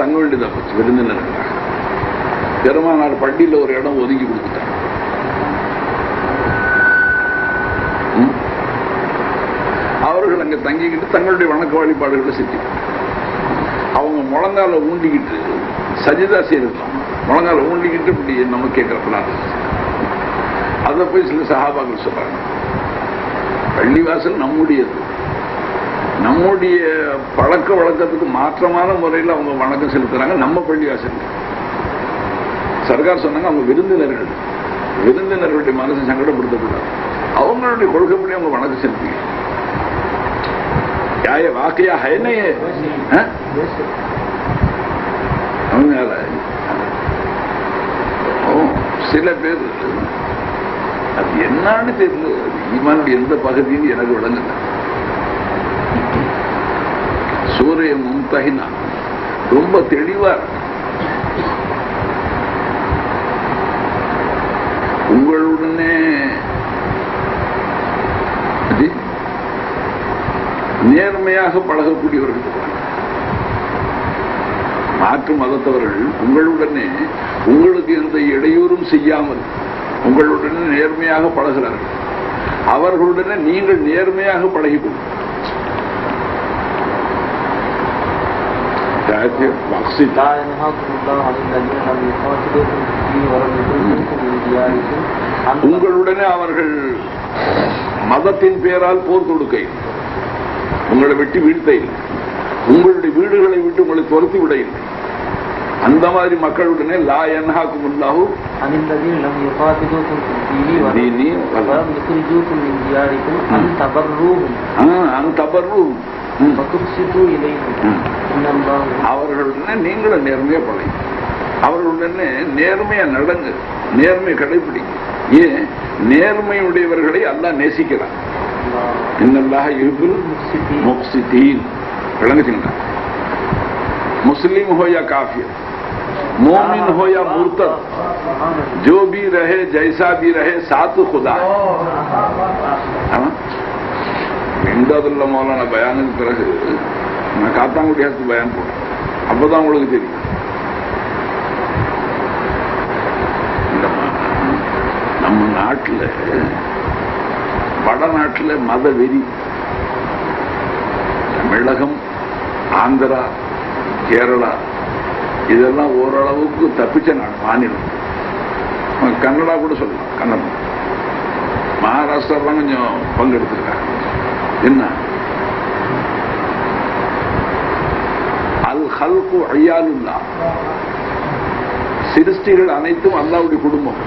தங்க வேண்டியதை போச்சு விருந்தினர்களாக. பெருமானார் பள்ளியில் ஒரு இடம் ஒதுக்கி கொடுத்துட்டாங்க. அவர்கள் அங்க தங்கிக்கிட்டு தங்களுடைய வணக்க வழிபாடுகளை செஞ்சு அவங்க முழங்கால ஊண்டிக்கிட்டு சஜிதா செய்யலாம். முழங்கால ஊண்டிக்கிட்டு இப்படி நம்ம கேட்கறப்படாது. அதை போய் சில சஹாபாக்கள் சொல்றாங்க, பள்ளிவாசல் நம்முடையது, நம்முடைய பழக்க வழக்கத்துக்கு மாற்றமான முறையில் அவங்க வணக்கம் செலுத்துறாங்க. நம்ம பள்ளிவாசல் சர்க்கார் சொன்னாங்க அவங்க விருந்தினர்கள், விருந்தினர்களுடைய மனசை சங்கடப்படுத்தக்கூடாது, அவங்களுடைய கொள்கைப்படி அவங்க வணக்கம் செலுத்துங்க. வாக்கையா ஹைனையே சில பேர் அது என்னன்னு தெரியல, ஈமானுடைய எந்த பகுதின்னு எனக்கு விளங்கல. சூரிய மும்தஹினா ரொம்ப தெளிவா உங்களுடனே நேர்மையாக பழகக்கூடியவர்கள், மாற்று மதத்தவர்கள் உங்களுடனே உங்களுக்கு எந்த இடையூறும் செய்யாமல் உங்களுடனே நேர்மையாக பழகிறார்கள். அவர்களுடனே நீங்கள் நேர்மையாக பழகிக்கொள்ளும். உங்களுடனே அவர்கள் மதத்தின் பெயரால் போர் தொடுக்கை, உங்களை வெட்டி வீழ்த்தையில், உங்களுடைய வீடுகளை விட்டு உங்களை துரத்தி விட இல்லை. அந்த மாதிரி மக்களுடனே லா யன்ஹாக்கும் அல்லாஹு அனில்லதீன லம் யுகாதிலுக்கும் ஃபீஹி வ தீனி வலம் யுக்ரிஜூக்கும் மின் தியாரிக்கும் அன் தபர்ரூஹும் வ துக்ஸிது இலைஹிம் இன்னல்லாஹ். அவர்களுடனே நீங்களும் நேர்மையா பழகி, அவர்களுடனே நேர்மையா நடந்து நேர்மை கடைபிடிங்க. ஏன் நேர்மையுடையவர்களை அல்லாஹ் நேசிக்கிறான். இன்னல்லாஹ யுஹிப்புல் முஃப்ஸிதீன். விளங்குச்சுங்களா? मुस्लिम हो या काफिर, मोमिन हो या मुर्तद, जो भी रहे जैसा भी रहे साथ खुदा है. இம்தாதுல்லா மௌலானா பயானுக்கு பிறகு நான் காத்தாங்குடியாருக்கு பயான் போடுறேன். அப்பதான் உங்களுக்கு தெரியும் நம்ம நாட்டில் வடநாட்டில் மத வெறி. தமிழகம், ஆந்திரா, கேரளா இதெல்லாம் ஓரளவுக்கு தப்பிச்ச மாநிலம். கன்னடா கூட சொல்லலாம், கன்னடம். மகாராஷ்டிராலாம் கொஞ்சம் பங்கெடுத்திருக்காங்க. என்ன அல் ஹல்கு ஐயாலுல்லா, சிருஷ்டிகள் அனைத்தும் அல்லாவுடைய குடும்பம்.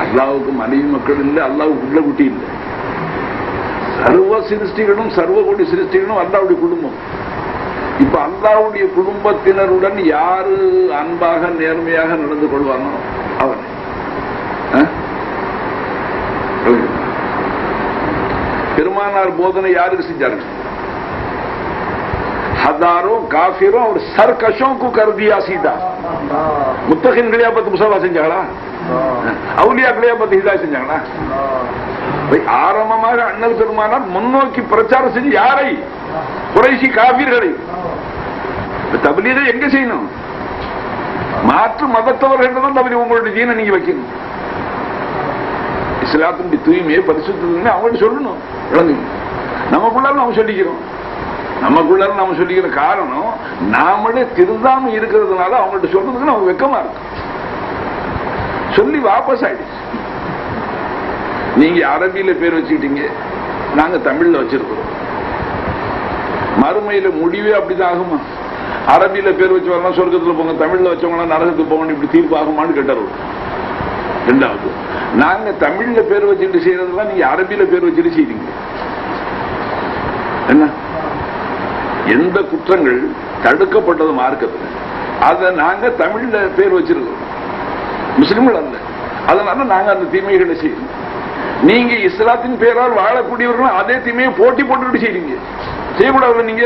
அல்லாவுக்கு மனைவி மக்கள் இல்லை, அல்லாவுக்கு உள்ள குட்டி இல்லை. சர்வ சிருஷ்டிகளும் சர்வ கோடி சிருஷ்டிகளும் அல்லாவுடைய குடும்பம். இப்ப அல்லாவுடைய குடும்பத்தினருடன் யாரு அன்பாக நேர்மையாக நடந்து கொள்வானோ அவன். பெருமானார் போதனை யாருக்கு செஞ்சார்கள்? ஹதாரோं காஃபிரோं और सरकशों को कर दिया सीधा. முத்தகின் கலியாபத் முசாவா செஞ்சாங்களா? அவுலியா கலியாபத் ஹிதாய் செஞ்சாங்களா? ஆரம்பமாக அண்ணல் பெருமானார் முன்னோக்கி பிரச்சாரம் செஞ்சு யாரை? குறைஷி காபீர்களை. தப்லீகை எங்க செய்யணும்? மாற்று மதத்தவர்கள் தான் தப்லீக். உங்களுடைய தீனை நீங்க வைக்கணும். இஸ்லாத்தினுடைய தூய்மையை பரிசுத்தம் அவங்கள்ட்ட சொல்லணும். நமக்குள்ளாலும் நாம சொல்லிக்கிறோம். நமக்குள்ளாலும் நாம சொல்லிக்கிற காரணம் நாமளே திருந்தாம இருக்கிறதுனால அவங்கள்ட்ட சொல்றதுக்கு நமக்கு வெக்கமா இருக்கு. சொல்லி வாபஸ் ஆயிடுச்சு. நீங்க அரபியில பேர் வச்சுக்கிட்டீங்க, நாங்க தமிழ்ல வச்சிருக்கிறோம். மறுமையில முடிவே அப்படிதான் ஆகுமா? அரபியில பேர் வச்சு வரலாம் சொர்க்கத்துல போங்க, தமிழ்ல வச்சவங்க நரகத்துக்கு போகணும், இப்படி தீர்ப்பு ஆகுமான்னு கேட்டார். ரெண்டாவது, நாங்க தமிழ்ல பேர் வச்சுட்டு செய்யறதுலாம் நீங்க அரபியில பேர் வச்சுட்டு செய்றீங்க. என்ன எந்த குற்றங்கள் தடுக்கப்பட்டது மார்க்கத்தில், அதை நாங்க தமிழ்ல பேர் வச்சிருக்கிறோம், முஸ்லிம்கள் அல்ல. அதனால நாங்க அந்த தீமைகளை செய்யணும். நீங்க இஸ்லாத்தின் பேரால் வாழக்கூடியவர்கள் அதே தீமையை போட்டி போட்டுக்கிட்டு செய்றீங்க. செய்யக்கூடாது. நீங்க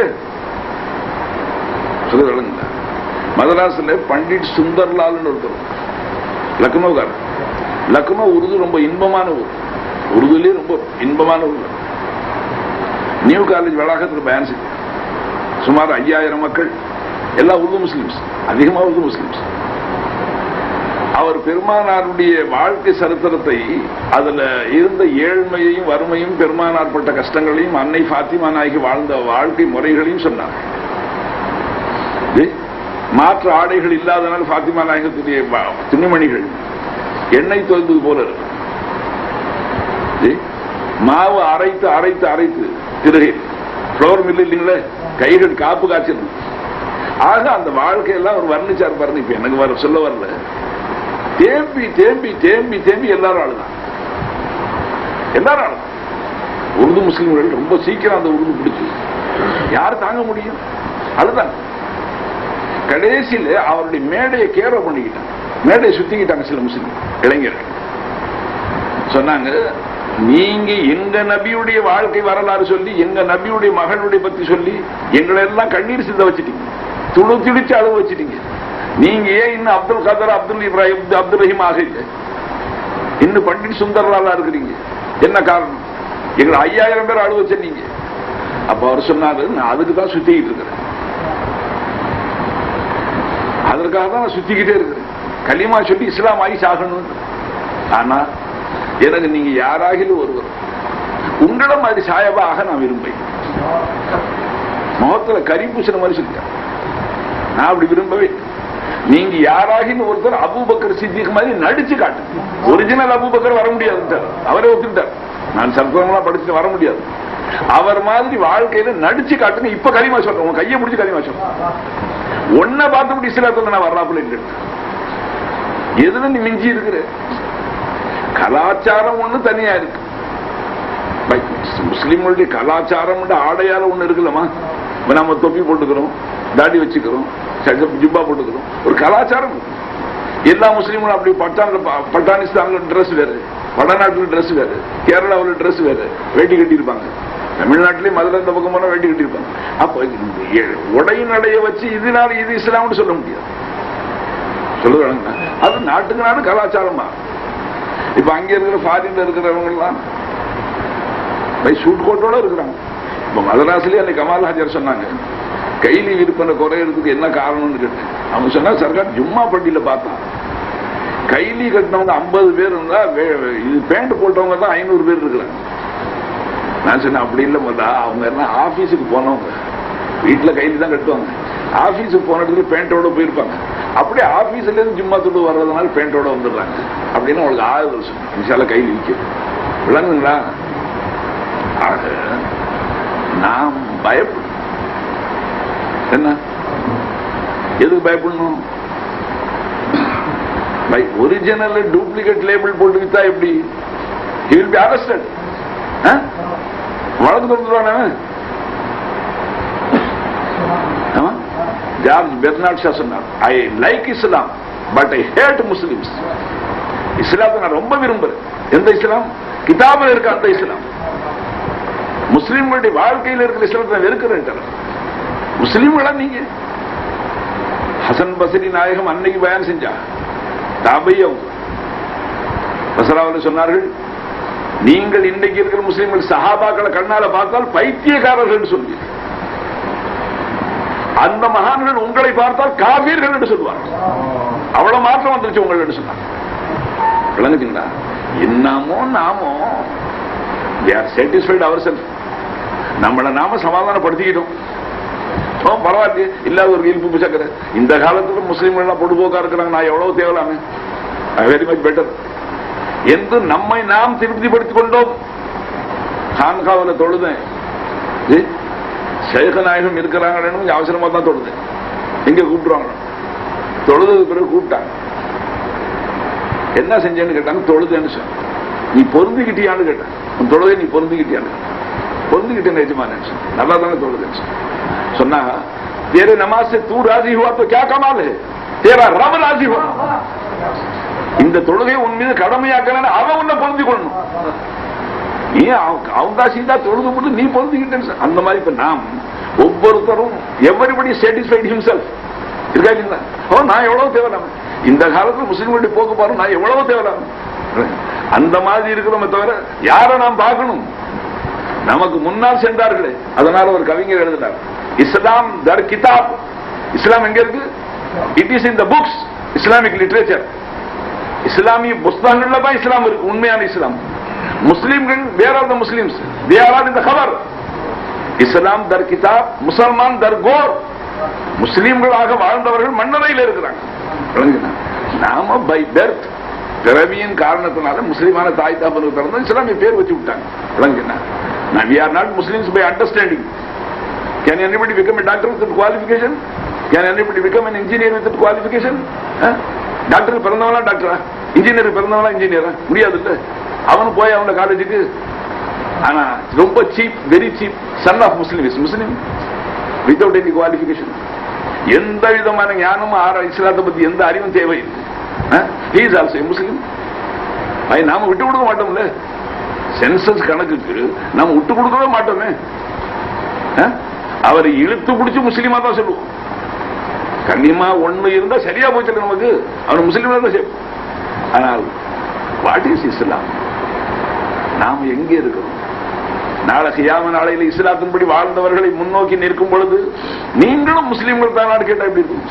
சொல்லுங்க. மதராஸ்ல பண்டிட் சுந்தர்லால் ஒருத்தர், லக்னோக்காரர். லக்னோ உருது ரொம்ப இன்பமான ஊர், உருதுலேயே ரொம்ப இன்பமான ஊர். நியூ காலேஜ் வளாகத்தில் பயன் செஞ்சார். சுமார் 5000 மக்கள் எல்லாம் உருது முஸ்லிம்ஸ், அதிகமாக உருது முஸ்லிம்ஸ். அவர் பெருமானாருடைய வாழ்க்கை சரித்திரத்தை, அதுல இருந்த ஏழ்மையையும் வறுமையும் பெருமானார் பட்ட கஷ்டங்களையும் அன்னை ஃபாத்திமா நாயகி வாழ்ந்த வாழ்க்கை முறைகளையும் சொன்னார். மாற்று ஆடைகள் இல்லாதனால் ஃபாத்திமா நாயகத்துடைய துணிமணிகள் எண்ணெய் தோய்ந்தது போல இருக்கு. மாவு அரைத்து அரைத்து அரைத்து திருகை ஃப்ளோர் மில் இல்லைங்களே, கைகள் காப்பு காய்ச்சல். ஆக அந்த வாழ்க்கையெல்லாம் ஒரு வர்ணிச்சார் பாருங்க. இப்ப எனக்கு வர சொல்ல வரல, தேம்பி தேம்பி தேம்பி தேம்பி எல்லாரும் ஆளுதான், எல்லாரும் ஆளுதான். உருது முஸ்லிம்கள் ரொம்ப சீக்கிரம் அந்த உருது பிடிச்சு யார் தாங்க முடியும், அதுதான். கடைசியில் அவருடைய மேடையை கேர பண்ணிக்கிட்டாங்க, மேடையை சுத்திக்கிட்டாங்க சில முஸ்லிம் இளைஞர்கள். சொன்னாங்க, நீங்க எங்க நபியுடைய வாழ்க்கை வரலாறு சொல்லி, எங்க நபியுடைய மகளுடைய பத்தி சொல்லி எங்களை எல்லாம் கண்ணீர் சிந்த வச்சுட்டீங்க, துளு திடிச்சு அழுவ வச்சுட்டீங்க. நீங்க ஏன் இன்னும் அப்துல் கதர், அப்துல் இப்ராஹிம், அப்துல் ரஹீம் ஆக இல்லை, இன்னும் பண்டிட் சுந்தர்லாலா இருக்கிறீங்க, என்ன காரணம்? எங்களை 5000 பேர் அழுவ வச்சீங்க. அப்ப அவர் சொன்னாரு, நான் அதுக்கு தான் சுத்திக்கிட்டு இருக்கிறேன், அதற்காக தான் நான் சுத்திக்கிட்டே இருக்கிறேன், கலிமா சொல்லி இஸ்லாம் ஆகி சாகணும். ஆனா எனக்கு நீங்க யாராகிலும் ஒருவர் உங்களிடம் மாதிரி சாயபாக நான் விரும்பேன். முகத்துல கறி பூசின மாதிரி சொல்லிட்டேன், நான் அப்படி விரும்பவே. நீங்க யாராகிலும் ஒருத்தர் அபூபக்கர் சித்திக் மாதிரி நடிச்சு காட்டு. ஒரிஜினல் அபூபக்கர் வர முடியாது, அவரே ஒத்துக்கிட்டார். நான் சர்வங்களா படிச்சுட்டு வர முடியாது, அவர் மாதிரி வாழ்க்கையில நடிச்சு காட்டுங்க. இப்ப கலிமா சொல்றேன், உங்க கையை பிடிச்சு கலிமா சொல்றேன். ஒன்ன பார்த்து இஸ்லாத்துல நான் வரலாப்புல இருக்கு. எதுல நீ மிஞ்சி இருக்கிற? கலாச்சாரம் ஒண்ணு தனியா இருக்கு. முஸ்லிம்களுடைய கலாச்சாரம் ஆடையால ஒண்ணு இருக்குல்லமா. நம்ம தொப்பி போட்டுக்கிறோம், தாடி வச்சுக்கிறோம், ஜிப்பா போட்டுக்கிறோம், ஒரு கலாச்சாரம். எல்லா முஸ்லீம்களும் அப்படி பட்டானிஸ்தான்ல டிரெஸ் வேறு, வடநாட்டுல டிரெஸ் வேறு, கேரளாவில் டிரெஸ் வேறு, வேட்டி கட்டி இருப்பாங்க. தமிழ்நாட்டிலேயே மதுரை இந்த பக்கம் போனா வேட்டி கட்டி இருப்பாங்க. அப்ப உடை நடைய வச்சு இதனால இது இஸ்லாம்னு சொல்ல முடியாது. சொல்லுறாங்க, அது நாட்டுக்கு நாடு கலாச்சாரமா. இப்ப அங்க இருக்கிற ஃபாரின்ல இருக்கிறவங்க எல்லாம் சூட் கோட்டோட இருக்கிறாங்க. இப்ப மதராசிலேயே அன்னைக்கு கமால் ஹாஜர் சொன்னாங்க, கைலி விற்பனை குறையறதுக்கு என்ன காரணம்னு கேட்டேன். அவங்க சொன்னா, சர்க்கார் ஜும்மா பட்டியல பார்த்தா கைலி கட்டினவங்க 50 பேர் இருந்தா, இது பேண்ட் போட்டவங்க தான் 500 பேர் இருக்கிறாங்க. நான் சொன்னேன், அப்படி இல்லை மதா, அவங்க என்ன ஆபீஸுக்கு போனவங்க, வீட்டுல கைலி தான் கட்டுவாங்க, ஆபீஸுக்கு போன இடத்துல பேண்டோட போயிருப்பாங்க. அப்படியே ஆபீஸ்ல இருந்து ஜும்மா தொட்டு வர்றதுனால பேண்டோட வந்துடுறாங்க அப்படின்னு அவங்களுக்கு ஆறுதல் சொன்னேன். இன்ஷால்ல கையில் விற்கும், விளங்குங்களா? ஆக நாம் பயப்படும். என்ன எதுக்கு பயப்படணும்? ஒரிஜினல் டூப்ளிகேட் லேபிள் போட்டு வித்தா எப்படி? he will be arrested. வழக்கு தொடுத்துருவானே. ஜார்ஜ் பெர்னார்ட் ஷா சொன்னார், I like Islam but I hate Muslims. இஸ்லாத்தை நான் ரொம்ப விரும்புறேன். எந்த இஸ்லாம்? கிதாபில் இருக்க அந்த இஸ்லாம். முஸ்லிம்களுடைய வாழ்க்கையில் இருக்கிற இஸ்லாத்தை நான் வெறுக்கிறேன். முஸ்லிம்களா நீங்க? ஹசன் பஸ்ரி நாயகம் அன்னைக்கு பயன் செஞ்சா, தாபையும் பஸ்ராவில் சொன்னார்கள், நீங்கள் இன்றைக்கு இருக்கிற முஸ்லிம்கள் சஹாபாக்களை கண்ணால பார்த்தால் பைத்தியக்காரர்கள் சொல்லி, அந்த மகான்கள் உங்களை பார்த்தால் காபீர்கள் என்று சொல்வார்கள். அவ்வளவு மாற்றம் வந்துருச்சு உங்கள் என்று சொன்னாங்க. விளங்குச்சுங்களா? என்னமோ நாமோ we are satisfied ourselves. நம்மளை நாம சமாதானப்படுத்திக்கிட்டோம். பரவாயில்ல, இல்லாத ஒரு இல்பு சக்கர. இந்த காலத்துல முஸ்லீம்கள் எல்லாம் பொடுபோக்கா இருக்கிறாங்க, நான் எவ்வளவு தேவலாமே, வெரி மச் பெட்டர் என்று நம்மை நாம் திருப்திப்படுத்திக் கொண்டோம். கான்காவில் தொழுதேன், சேகநாயகம் இருக்கிறாங்க, அவசரமா தான் தொழுதேன். எங்க கூப்பிடுவாங்க? தொழுது பிறகு கூப்பிட்டாங்க, என்ன செஞ்சேன்னு கேட்டாங்க. தொழுதேன்னு சொன்ன. நீ பொருந்திக்கிட்டியான்னு கேட்டாங்க. தொழுதை நீ பொருந்திக்கிட்டியான்னு. பொருந்திக்கிட்டேன் நிஜமான, நல்லா தானே தொழுதேன்னு சொன்னா, तेरे नमाज से तू राजी हुआ तो क्या कमाल है, तेरा रब राजी हुआ. இந்த தொழுகை உன் மீது கடமையாக்கல, அவன் உன்னை பொருந்தி கொள்ளணும். நீ அவங்க சீதா தொழுது போட்டு நீ பொருந்திக்கிட்டேன்னு. அந்த மாதிரி இப்ப நாம் ஒவ்வொருத்தரும் எவரிபடி சாட்டிஸ்ஃபைட் ஹிம்செல்ஃப் இருக்கா இல்லைங்களா? நான் எவ்வளவு தேவலாம, இந்த காலத்துல முஸ்லிம்களுடைய போக்கு பாரு, நான் எவ்வளவு தேவலாம, அந்த மாதிரி இருக்கிறோமே தவிர யாரை நாம் பார்க்கணும்? நமக்கு முன்னால் சென்றார்களே. அதனால ஒரு கவிஞர் எழுதினார், இஸ்லாம் தர் கிதாப் இஸ்லாம் எங்க இருக்கு? It is in the books, Islamic literature. இஸ்லாமிய புஸ்தகங்கள்ல தான் இஸ்லாம் இருக்கு, உண்மையான இஸ்லாம். முஸ்லிம்கள் where are the Muslims, they are all in the கவர். இஸ்லாம் தர் கிதாப், முசல்மான் தர் கோர். முஸ்லிம்களாக வாழ்ந்தவர்கள் மன்னரையில் இருக்கிறாங்க. நாம பை பெர்த், பிறவியின் காரணத்தினால முஸ்லிமான தாய் தாப்பனுக்கு பிறந்த இஸ்லாமிய பேர் வச்சு விட்டாங்க. விளங்குனா we are not Muslims by understanding. Can anybody become a doctor with qualification? Can anybody become an engineer with qualification? Doctor பிறந்தவனா டாக்டரா, இன்ஜினியர் பிறந்தவனா இன்ஜினியரா? முடியாது இல்ல. அவனு போய் அவன காலேஜுக்கு. ஆனா ரொம்ப cheap, very cheap son of Muslim is Muslim without any qualification. எந்த விதமான ஞானமும் இஸ்லாத்தை பத்தி எந்த அறிவும் தேவையில்லை. he is also a Muslim. நாம விட்டு கொடுக்க மாட்டோம்ல, சென்சஸ் கணக்குக்கு நாம விட்டு கொடுக்கவே மாட்டோமே. அவரை இழுத்து பிடிச்சு முஸ்லீமா தான் சொல்லுவோம். கண்ணியமா ஒண்ணு இருந்தா சரியா போச்சு நமக்கு, அவர் முஸ்லீமா தான் செய்வோம். ஆனால் வாட் இஸ் இஸ்லாம்? நாம் எங்கே இருக்கிறோம்? நாளை கியாம நாளையில இஸ்லாத்தின்படி வாழ்ந்தவர்களை முன்னோக்கி நிற்கும் பொழுது நீங்களும் முஸ்லீம்கள் தான் கேட்டா எப்படி இருக்கும்?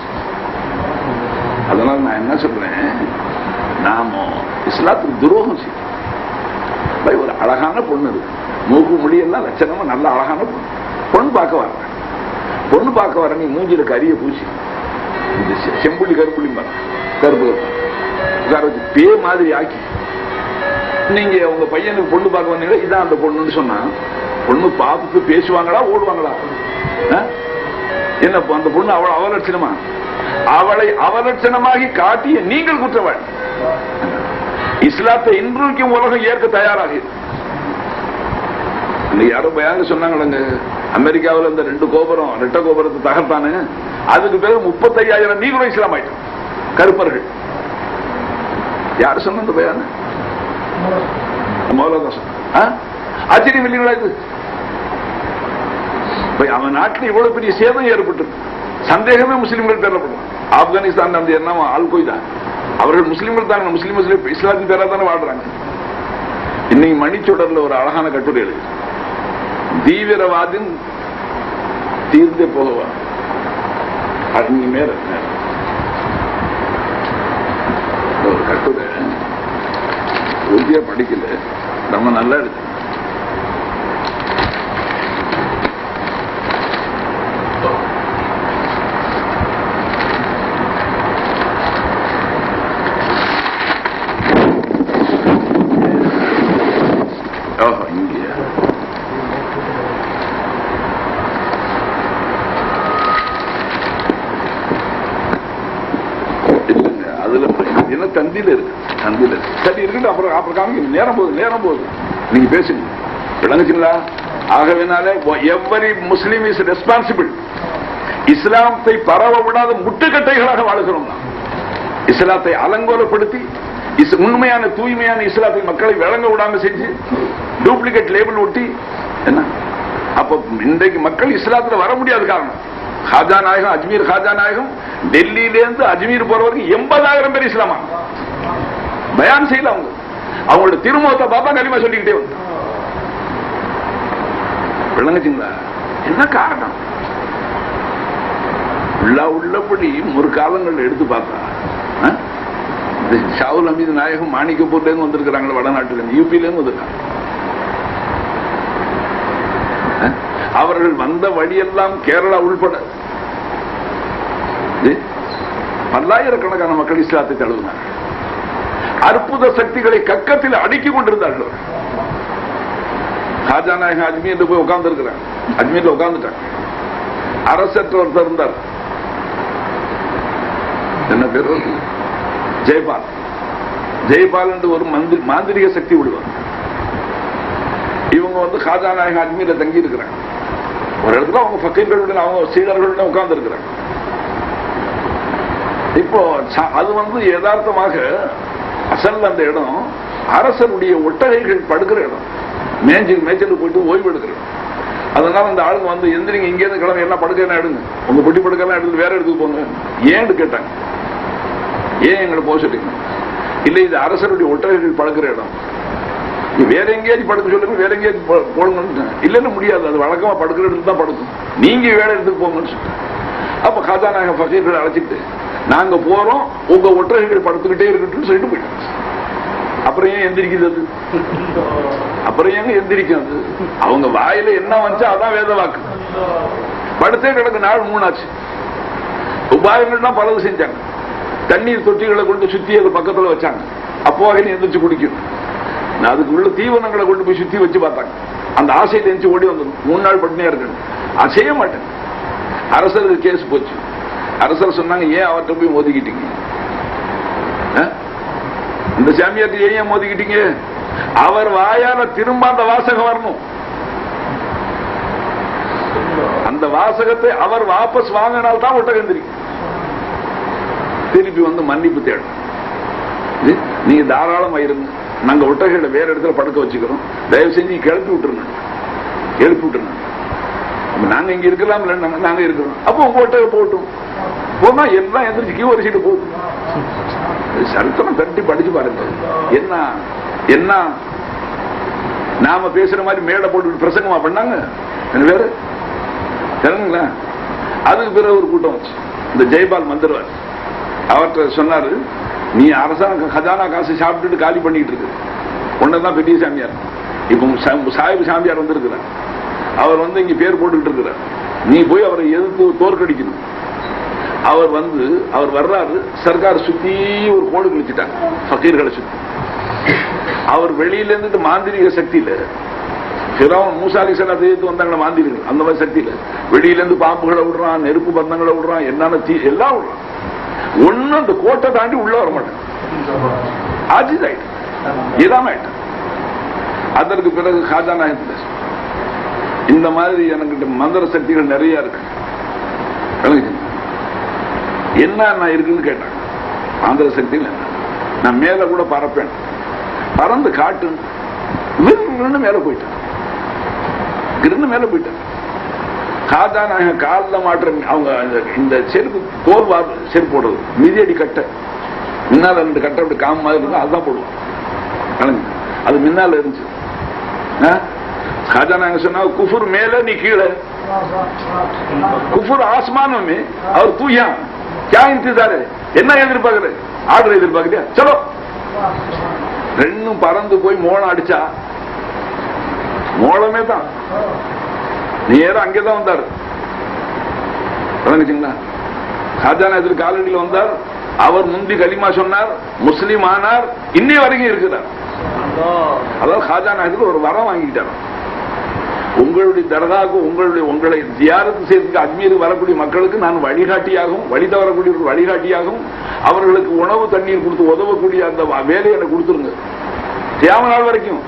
அதனால நான் என்ன சொல்றேன், நாம இஸ்லாத்துக்கு துரோகம் செய்யும். ஒரு அழகான பொண்ணு இருக்கு, மூக்கு முடியெல்லாம் லட்சணமா நல்ல அழகான பொண்ணு. பொண்ணு பார்க்க வர்றேன், பொண்ணு பார்க்க வர நீ மூஞ்சில கரிய பூச்சி செம்புள்ளி கருப்புள்ளி கருப்பு கருப்பு பே மாதிரி ஆக்கி நீங்க உங்க பையனுக்கு பொண்ணு பார்க்க வந்தீங்களா, இதான் அந்த பொண்ணுன்னு சொன்னா பொண்ணு பார்த்துட்டு பேசுவாங்களா ஓடுவாங்களா? என்ன அந்த பொண்ணு அவள் அவலட்சணமா? அவளை அவலட்சணமாகி காட்டிய நீங்கள் குற்றவாளி. இஸ்லாத்தை இன்றைக்கும் உலகம் ஏற்க தயாராக. யாரோ பயாங்க சொன்னாங்க, அமெரிக்காவில் இந்த 2 கோபுரம் ரெட்ட கோபுரத்தை தகர்த்தானு, அதுக்கு பிறகு 35,000 நீங்களும் இஸ்லாம் ஆயிட்டோம் கருப்பர்கள். யாரு சொன்ன இந்த பயான? ஆச்சரியம் இல்லைங்களா இது? அவன் நாட்டில் இவ்வளவு பெரிய சேதம் ஏற்பட்டு சந்தேகமே முஸ்லிம்கள் பேரப்படும். ஆப்கானிஸ்தான் அந்த என்ன ஆல் கொய்தா, அவர்கள் முஸ்லிம்கள் தாங்க, முஸ்லிம் இஸ்லாத்தின் பேரா தானே வாழ்றாங்க. இன்னைக்கு மணிச்சுடர்ல ஒரு அழகான கட்டுரை எழுது, தீவிரவாதின் தீர்ந்தே போகவா நீ மேல ஒரு கட்டுரை உறுதியா படிக்கல, நம்ம நல்லா இருக்கு. தந்தியில இருக்கு, தந்தியில சரி இருக்கு. அப்புறம் காமிக்க நேரம் போகுது நீங்க பேசுங்க, விளங்குச்சுங்களா? ஆகவேனால எவ்வரி முஸ்லிம் இஸ் ரெஸ்பான்சிபிள். இஸ்லாத்தை பரவ விடாத முட்டுக்கட்டைகளாக வாழ்கிறோம். இஸ்லாத்தை அலங்கோலப்படுத்தி உண்மையான தூய்மையான இஸ்லாத்தை மக்களை விளங்க விடாம செஞ்சு டூப்ளிகேட் லேபிள் ஒட்டி என்ன அப்ப இன்றைக்கு மக்கள் இஸ்லாத்துல வர முடியாத காரணம் காஜா நாயகம், அஜ்மீர் காஜா நாயகம் டெல்லியிலேருந்து அஜ்மீர் போறவருக்கு 80,000 பேர் இஸ்லாமா பயான் செய்யல. அவங்களோட திருமுகத்தை பார்த்தா கலிமா சொல்லிக்கிட்டே வந்து விளங்குச்சுங்களா? என்ன காரணம்? உள்ளபடி முற்காலங்கள் எடுத்து பார்த்தா ஷாவுல் அமீது நாயகம் மாணிக்கப்பூர்ல இருந்து வந்திருக்கிறாங்க, வடநாட்டில இருந்து யூபில இருந்து வந்திருக்காங்க. அவர்கள் வந்த வழியெல்லாம் கேரளா உள்பட பல்லாயிரக்கணக்கான மக்கள் இஸ்லாத்தை தழுவினார்கள். அற்புத சக்திகளை கக்கத்தில் அடுக்கிக் கொண்டிருந்தார்கள். காஜா நாயகம் அஜ்மீர்ல போய் உட்கார்ந்து இருக்கிறாங்க, அஜ்மீர்ல உட்கார்ந்துட்டாங்க. அரசற்ற ஒருத்தர் இருந்தார், என்ன பேர்? ஜெயபால். ஜெயபால் என்று ஒரு மாந்திரிக சக்தி விடுவார். இவங்க காஜா நாயகம் அஜ்மீர்ல தங்கி இருக்கிறாங்க. ஒரு இடத்துல அவங்க பக்கீர்களுடன் அவங்க சீடர்களுடன் உட்கார்ந்து இருக்கிறாங்க. இப்போ அது யதார்த்தமாக அசல் அந்த இடம் அரசனுடைய ஒட்டகைகள் படுக்கிற இடம், மேய்ச்சல் போயிட்டு ஓய்வு எடுக்கிறோம். அதனால அந்த ஆளுங்க எந்திரிங்க, இங்கே இருந்து கிளம்பி எல்லாம் படுக்கலாம் எடுங்க, உங்க பொட்டி படுக்கலாம் எடுத்து வேற இடத்துக்கு போங்க. ஏன்னு கேட்டாங்க. ஏன் எங்களை போக சொல்லிங்க? இல்ல இது அரசனுடைய ஒட்டகைகள் படுக்கிற இடம், வேற எங்கேயாச்சும் படுக்க சொல்லுங்க, வேற எங்கேயாச்சும் போடுங்க. இல்லன்னு முடியாது, அது வழக்கமா படுக்கிற இடத்துக்கு தான் படுக்கும், நீங்க வேற இடத்துக்கு போங்கன்னு சொல்லிட்டு அப்ப காஜா நாயகம் ஃபகீர்களை அழைச்சிட்டு நாங்க போறோம், உங்க ஒற்றகைகள் படுத்துக்கிட்டே இருக்கட்டும் சொல்லிட்டு போயிட்டாங்க. அப்புறம் ஏன் எந்திரிக்குது அது? அப்புறம் ஏங்க எந்திரிக்கும்? அவங்க வாயில என்ன வந்துச்சா அதான் வேத வாக்கு. படுத்தே கிடக்கு நாள் 3 ஆச்சு. உபாயங்கள்லாம் பலது செஞ்சாங்க. தண்ணீர் தொட்டிகளை கொண்டு சுத்தி அது பக்கத்துல வச்சாங்க. அப்போ எந்திரிச்சு குடிக்கும். அதுக்கு உள்ள தீவனங்களை கொண்டு போய் சுத்தி வச்சு பார்த்தாங்க. அந்த ஆசையை தெரிஞ்சு ஓடி வந்துடும். 3 நாள் பட்டினியா இருக்கணும். அது செய்ய மாட்டேன். அரசருக்கு கேஸ் போச்சு. அரசர் சொன்னாங்க, ஏன் அவர்கிட்ட போய் மோதிக்கிட்டீங்க? இந்த சாமியார்ட்ட ஏன் மோதிக்கிட்டீங்க? அவர் வாயால திரும்ப அந்த வாசகம் வரணும். அந்த வாசகத்தை அவர் வாபஸ் வாங்கினால்தான் ஒட்டகம் தெரியும். திருப்பி வந்து மன்னிப்பு தேடும். நீங்க தாராளமா இருங்க, நாங்க ஒட்டகைகளை வேற இடத்துல படுக்க வச்சுக்கிறோம், தயவு செஞ்சு கிளப்பி விட்டுருங்க, எழுப்பி விட்டுருங்க. நாங்க இங்க இருக்கலாம், நாங்க இருக்கிறோம். அப்போ உங்க ஒட்டகை போட்டும் போனா எல்லாம் எந்திரிச்சு கீ ஒரு சீட்டு போகும். சரித்திரம் தட்டி படிச்சு பாருங்க. என்ன என்ன நாம பேசுற மாதிரி மேடை போட்டு பிரசங்கமா பண்ணாங்க வேற தெரியுங்களா? அதுக்கு பிறகு ஒரு கூட்டம் வச்சு இந்த ஜெய்பால் மந்திரவாதி அவர்கிட்ட சொன்னாரு, நீ அரசாங்க கஜானா காசு சாப்பிட்டுட்டு காலி பண்ணிட்டு இருக்கு, ஒன்னதான் பெரிய சாமியார். இப்ப சாஹிப் சாமியார் வந்திருக்கிறார், அவர் வந்து இங்க பேர் போட்டுக்கிட்டு இருக்கிறார், நீ போய் அவரை எதிர்த்து தோற்கடிக்கணும். அவர் வந்து அவர் வர்றாரு, சர்க்கார் சுத்தி ஒரு கோடு கிழிச்சிட்டாங்க ஃபகீர்களை சுத்தி. அவர் வெளியில இருந்துட்டு மாந்திரிக சக்தியில மூசா அலைஹிஸ்ஸலாம் எதிர்த்து வந்தாங்கள மாந்திரிகள், அந்த மாதிரி சக்தியில வெளியில இருந்து பாம்புகளை விடுறான், நெருப்பு பந்தங்களை விடுறான், என்னென்ன தீ எல்லாம் விடுறான். ஒண்ணு அந்த கோட்டை தாண்டி உள்ள வர மாட்டேன். ஆஜிதாயிட்டு இதாமாயிட்டு. அதற்கு பிறகு காஜா நாயகம் இந்த மாதிரி எனக்கு மந்திர சக்திகள் நிறைய இருக்கு, என்ன இருக்குன்னு கேட்டாங்க. மந்திர சக்திகள் நான் மேல கூட பறப்பேன், பறந்து காட்டு மேல போயிட்டேன், மேல போயிட்டேன். காஜா நாயகம் காலில் மாற்ற அவங்க இந்த செருப்பு தோல் செருப்பு போடுறது, மிதியடி கட்டை முன்னால 2 கட்டை அப்படி காம மாதிரி இருக்கும், அதுதான் போடுவோம். அது முன்னால இருந்துச்சு. காஜா நாயகம் சொன்னா, குஃபுர் மேல நீ கீழே, குஃபுர் ஆஸ்மானமே அவர் தூயா क्या इंतजार है, என்ன எதிர்பார்க்கற, ஆர்டர் எதிர்பார்க்கறியா, சலோ. ரெண்டும் பறந்து போய் மோளம் அடிச்சா, மோளமே தான் நேரம் அங்கேதான் வந்தார். காஜாநாயகர் காலடியில் வந்தார். அவர் முந்தி கலிமா சொன்னார், முஸ்லீம் ஆனார், இன்னை வரைக்கும் இருக்கிறார். அதாவது காஜாநாயகர் ஒரு வரம் வாங்கிட்டார். உங்களுடைய தர்காவுக்கு உங்களை தியாரத்து செய்யறதுக்கு அஜ்மீர் வரக்கூடிய மக்களுக்கு நான் வழிகாட்டியாகவும், வழி தவறக்கூடிய வழிகாட்டியாகவும், அவர்களுக்கு உணவு தண்ணீர் கொடுத்து உதவக்கூடிய அந்த வேலையை எனக்கு கொடுத்துருங்க. தியாம நாள் வரைக்கும்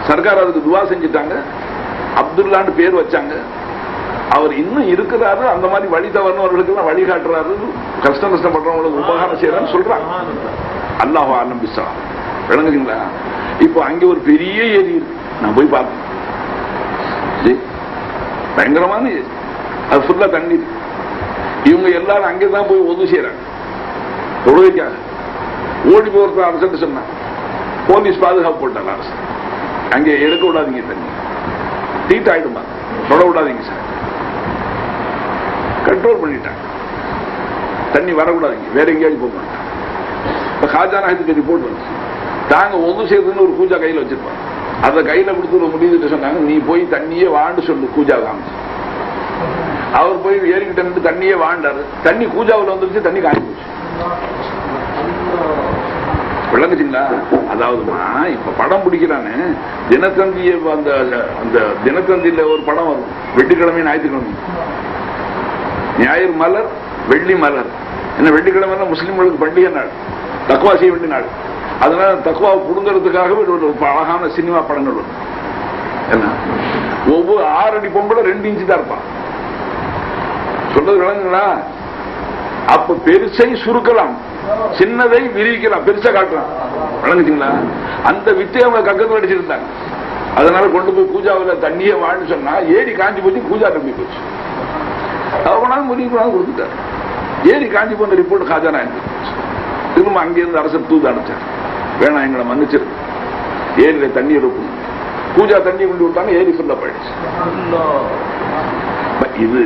சர்க்கார் அதுக்கு துவா செஞ்சுட்டாங்க. அப்துல்லான்னு பேர் வச்சாங்க. அவர் இன்னும் இருக்கிறாரு. அந்த மாதிரி வழி தவறினவர்களுக்கு எல்லாம் வழிகாட்டுறாரு, கஷ்டப்படுறவங்களுக்கு உபகாரம் செய்யறான்னு சொல்றாங்க. அல்லாஹ் ஆரம்பிச்சா விளங்குங்களா? இப்போ அங்கே ஒரு பெரிய ஏரி இருக்கு, நான் போய் பார்த்தேன். பயங்கரமான அது ஃபுல்லா தண்ணி. இவங்க எல்லாரும் அங்கேதான் போய் ஒது செய்யறாங்க தொழுகைக்காக. ஓடி போய் ஒருத்தர் அரசு சொன்னாங்க, போலீஸ் பாதுகாப்பு போட்டாங்க அரசு, அங்கே எடுக்க விடாதீங்க, தண்ணி தீட்டு ஆயிடுமா, தொட விடாதீங்க சார், கண்ட்ரோல் பண்ணிட்டாங்க, தண்ணி வரக்கூடாதீங்க, வேற எங்கேயாவது போக மாட்டாங்க. இப்ப காஜா நாயகத்துக்கு ரிப்போர்ட் வந்து தாங்க ஒது செய்யறதுன்னு ஒரு பூஜா கையில் வச்சிருப்பாங்க. அதை கையில கொடுத்து முடிவு சொன்னாங்க, நீ போய் தண்ணியே வாண்டு சொல்லு கூஜா காமிச்சு. அவர் போய் ஏறிக்கிட்ட நின்று தண்ணியே வாண்டாரு. தண்ணி கூஜாவில் வந்துருச்சு, தண்ணி காஞ்சி போச்சு. விளங்குச்சுங்களா? அதாவதுமா இப்ப படம் பிடிக்கிறான்னு தினத்தந்திய அந்த தினத்தந்தியில ஒரு படம் வரும், வெள்ளிக்கிழமை ஞாயிற்றுக்கிழமை. ஞாயிறு மலர், வெள்ளி மலர். என்ன வெள்ளிக்கிழமை முஸ்லிம்களுக்கு பண்டிகை நாள், தக்வா செய்ய வேண்டிய நாள். அதனால தக்வாவை புடுங்கிறதுக்காகவே ஒரு அழகான சினிமா படங்கள் வரும். என்ன ஒவ்வொரு 6 அடி பொம்பளை 2 இன்ச்சு தான் இருப்பான். சொல்றது விளங்குங்களா? அப்ப பெருசை சுருக்கலாம், சின்னதை விரிக்கலாம், பெருசா காட்டலாம். விளங்குச்சுங்களா? அந்த வித்தை அவங்க கக்கத்தில் அடிச்சிருந்தாங்க. அதனால கொண்டு போய் பூஜாவில் தண்ணியை வான்னு சொன்னா ஏரி காஞ்சி போச்சு, பூஜா தம்பி போச்சு. அவனால முடிவு கொடுத்துட்டார். ஏரி காஞ்சி போன ரிப்போர்ட் காஜா நாயகம் திரும்ப அங்கிருந்து அரசர் தூது அனுப்பிச்சார், வேணாம் எங்களை மன்னிச்சிரு, ஏரியில தண்ணி இருக்கும். பூஜா தண்ணி கொண்டு விட்டாங்க, ஏரி ஃபுல்லா போயிடுச்சு. இது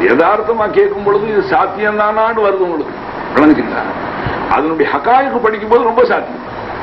யதார்த்தமா கேட்கும் பொழுது இது சாத்தியம் தானான்னு வருது உங்களுக்கு, விளங்குச்சுங்களா? அதனுடைய ஹகாயுக்கு படிக்கும் போது ரொம்ப சாத்தியம்.